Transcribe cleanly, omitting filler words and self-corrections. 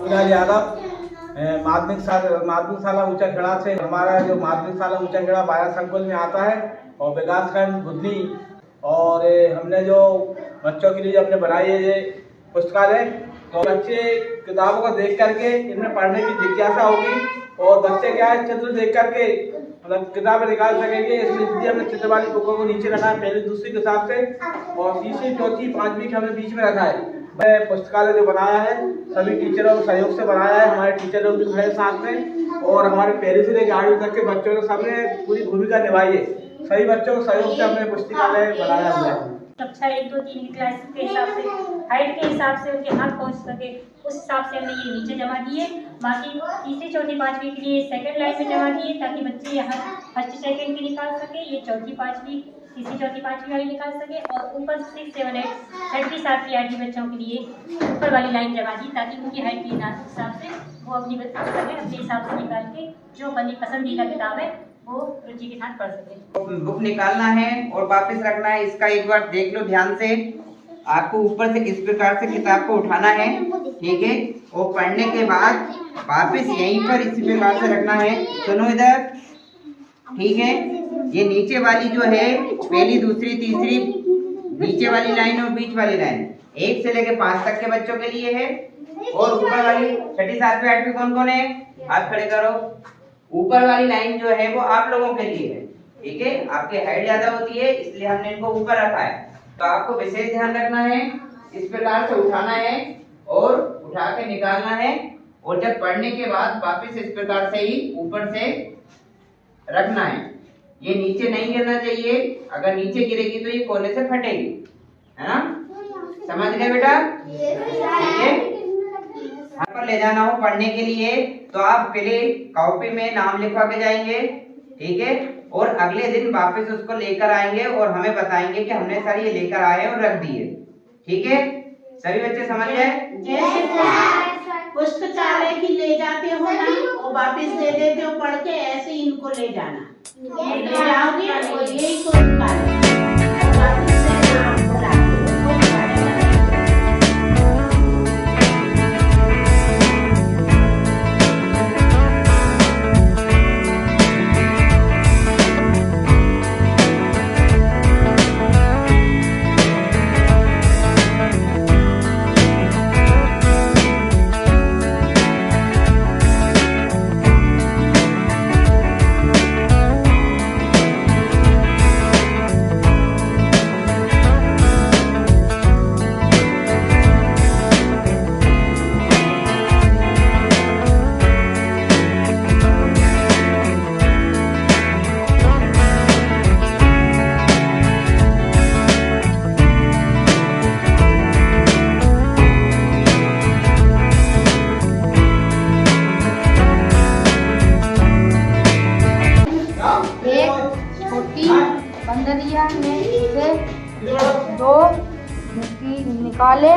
कुणाल यादव माध्यमिक शाला ऊंचा खेड़ा से। हमारा जो माध्यमिक शाला ऊंचा खेड़ा बाया संकुल में आता है और विकासखंड बुधनी। और हमने जो बच्चों के लिए अपने बनाई है ये पुस्तकालय, तो बच्चे किताबों को देख करके इनमें पढ़ने की जिज्ञासा होगी और बच्चे क्या है चित्र देख करके मतलब किताबें निकाल सकेंगे। इसलिए हमने चित्र वाली बुकों को नीचे रखा है पहली दूसरी के हिसाब से, और तीसरी चौथी पांचवी के हमने बीच में रखा है। मैं पुस्तकालय जो बनाया है सभी टीचरों के सहयोग से बनाया है। हमारे टीचर लोग भी खड़े साथ में और हमारे पहले से लेकर 8वीं तक के बच्चों ने सबने पूरी भूमिका निभाई है। सभी बच्चों के सहयोग से हमने पुस्तकालय बनाया हुआ है। कक्षा 1, 2, 3 की क्लास के हिसाब से, हाइट के हिसाब से उनके हाथ पहुंच सके उस हिसाब से हमने ये नीचे जमा दिए। बाकी तीसरी चौथी पांचवी के लिए सेकंड लाइन में जमा दिए ताकि बच्चे यहाँ फर्स्ट सेकंड की निकाल सके, ये चौथी पांचवी तीसरी चौथी पांचवी वाली निकाल सके। और ऊपर 6, 7, 8 छठी सातवीं आठवीं बच्चों के लिए ऊपर वाली लाइन जमा दी ताकि उनकी हाइट के हिसाब से वो अपनी पुस्तकें अपने हिसाब से निकाल के जो अपनी पसंदीदा किताब है वो रुचि के साथ पढ़ सके। बुक निकालना है और वापस रखना है। इसका एक बार देख लो ध्यान से। आपको ऊपर से इस प्रकार से किताब को उठाना है, ठीक है, और पढ़ने के बाद वापस यहीं पर इसी प्रकार से रखना है। सुनो इधर, ठीक है। ये नीचे वाली जो है पहली दूसरी तीसरी नीचे वाली लाइन और बीच वाली लाइन 1 से लेकर 5 तक के बच्चों के लिए है। और ऊपर वाली छठी सातवीं आठवीं कौन कौन है, हाथ खड़े करो। ऊपर वाली लाइन जो है वो आप लोगों के लिए है, ठीक है। आपकी हाइट ज्यादा होती है इसलिए हमने इनको ऊपर रखा है। तो आपको विशेष ध्यान रखना है, इस प्रकार से उठाना है और उठा के निकालना है। और जब पढ़ने के बाद वापस इस प्रकार से ही ऊपर से रखना है। ये नीचे नहीं गिरना चाहिए, अगर नीचे गिरेगी तो ये कोने से फटेगी, है ना। समझ गए बेटा, ठीक है। घर पर ले जाना हो पढ़ने के लिए तो आप पहले कॉपी में नाम लिखवा के जाएंगे, ठीक है। और अगले दिन वापस उसको लेकर आएंगे और हमें बताएंगे कि हमने सर ये लेकर आए और रख दिए, ठीक है। सभी बच्चे समझ गए। पुस्तकालय की ले जाते हो ना और वापस दे देते हो पढ़ के, ऐसे ही इनको ले जाना, ले जाओगे और यही पुस्तकालय बंदरिया में से 2 निकाले।